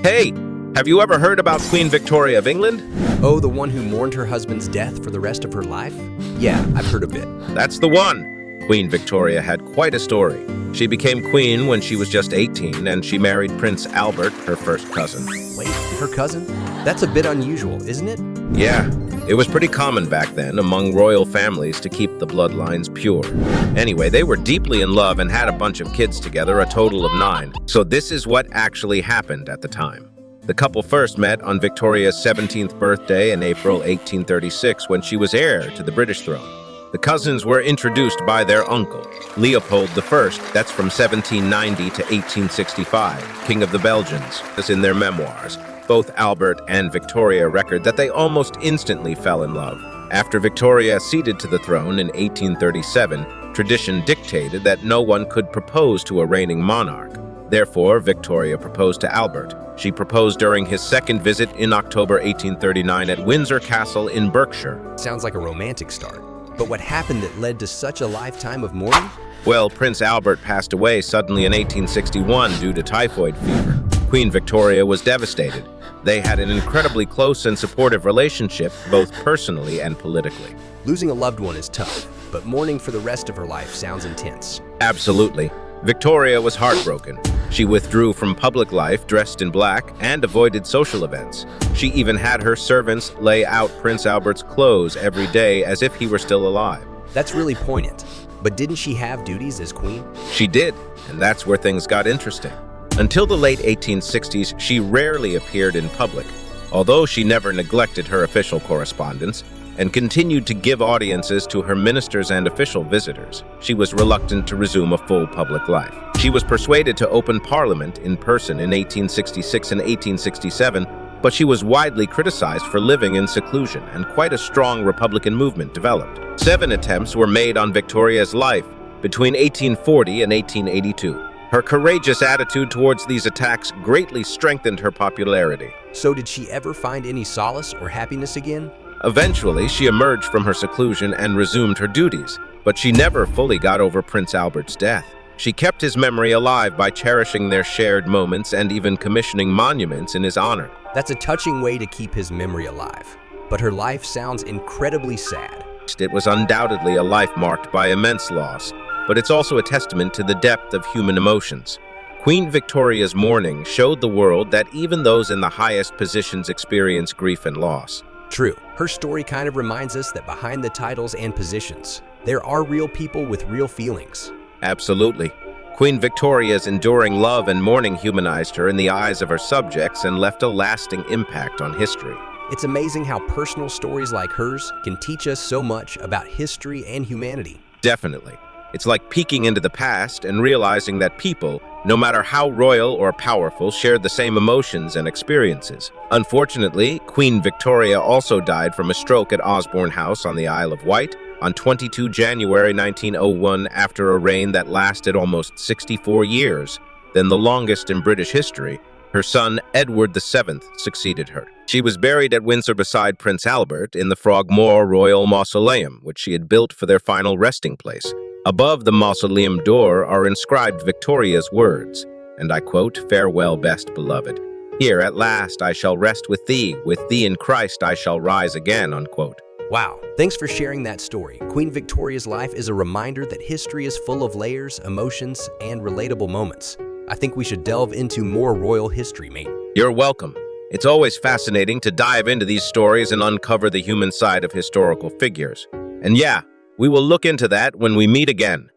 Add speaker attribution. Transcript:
Speaker 1: Hey, have you ever heard about Queen Victoria of England?
Speaker 2: Oh, the one who mourned her husband's death for the rest of her life? Yeah, I've heard of it.
Speaker 1: That's the one. Queen Victoria had quite a story. She became queen when she was just 18, and she married Prince Albert, her first cousin.
Speaker 2: Wait, her cousin? That's a bit unusual, isn't it?
Speaker 1: Yeah, it was pretty common back then among royal families to keep the bloodlines pure. Anyway, they were deeply in love and had a bunch of kids together, a total of 9. So this is what actually happened at the time. The couple first met on Victoria's 17th birthday in April 1836 when she was heir to the British throne. The cousins were introduced by their uncle, Leopold I, that's from 1790 to 1865, King of the Belgians, as in their memoirs. Both Albert and Victoria record that they almost instantly fell in love. After Victoria acceded to the throne in 1837, tradition dictated that no one could propose to a reigning monarch. Therefore, Victoria proposed to Albert. She proposed during his second visit in October 1839 at Windsor Castle in Berkshire.
Speaker 2: Sounds like a romantic start. But what happened that led to such a lifetime of mourning?
Speaker 1: Well, Prince Albert passed away suddenly in 1861 due to typhoid fever. Queen Victoria was devastated. They had an incredibly close and supportive relationship, both personally and politically.
Speaker 2: Losing a loved one is tough, but mourning for the rest of her life sounds intense.
Speaker 1: Absolutely. Victoria was heartbroken. She withdrew from public life dressed in black and avoided social events. She even had her servants lay out Prince Albert's clothes every day as if he were still alive.
Speaker 2: That's really poignant. But didn't she have duties as queen?
Speaker 1: She did, and that's where things got interesting. Until the late 1860s, she rarely appeared in public, although she never neglected her official correspondence and continued to give audiences to her ministers and official visitors. She was reluctant to resume a full public life. She was persuaded to open Parliament in person in 1866 and 1867, but she was widely criticized for living in seclusion, and quite a strong Republican movement developed. 7 attempts were made on Victoria's life between 1840 and 1882. Her courageous attitude towards these attacks greatly strengthened her popularity.
Speaker 2: So did she ever find any solace or happiness again?
Speaker 1: Eventually, she emerged from her seclusion and resumed her duties, but she never fully got over Prince Albert's death. She kept his memory alive by cherishing their shared moments and even commissioning monuments in his honor.
Speaker 2: That's a touching way to keep his memory alive. But her life sounds incredibly sad.
Speaker 1: It was undoubtedly a life marked by immense loss, but it's also a testament to the depth of human emotions. Queen Victoria's mourning showed the world that even those in the highest positions experience grief and loss.
Speaker 2: True. Her story kind of reminds us that behind the titles and positions, there are real people with real feelings.
Speaker 1: Absolutely. Queen Victoria's enduring love and mourning humanized her in the eyes of her subjects and left a lasting impact on history.
Speaker 2: It's amazing how personal stories like hers can teach us so much about history and humanity.
Speaker 1: Definitely. It's like peeking into the past and realizing that people, no matter how royal or powerful, shared the same emotions and experiences. Unfortunately, Queen Victoria also died from a stroke at Osborne House on the Isle of Wight on 22 January 1901 after a reign that lasted almost 64 years, then the longest in British history. Her son, Edward VII, succeeded her. She was buried at Windsor beside Prince Albert in the Frogmore Royal Mausoleum, which she had built for their final resting place. Above the mausoleum door are inscribed Victoria's words, and I quote, "Farewell, best beloved. Here at last I shall rest with thee in Christ I shall rise again," unquote.
Speaker 2: Wow, thanks for sharing that story. Queen Victoria's life is a reminder that history is full of layers, emotions, and relatable moments. I think we should delve into more royal history, mate.
Speaker 1: You're welcome. It's always fascinating to dive into these stories and uncover the human side of historical figures. And yeah, we will look into that when we meet again.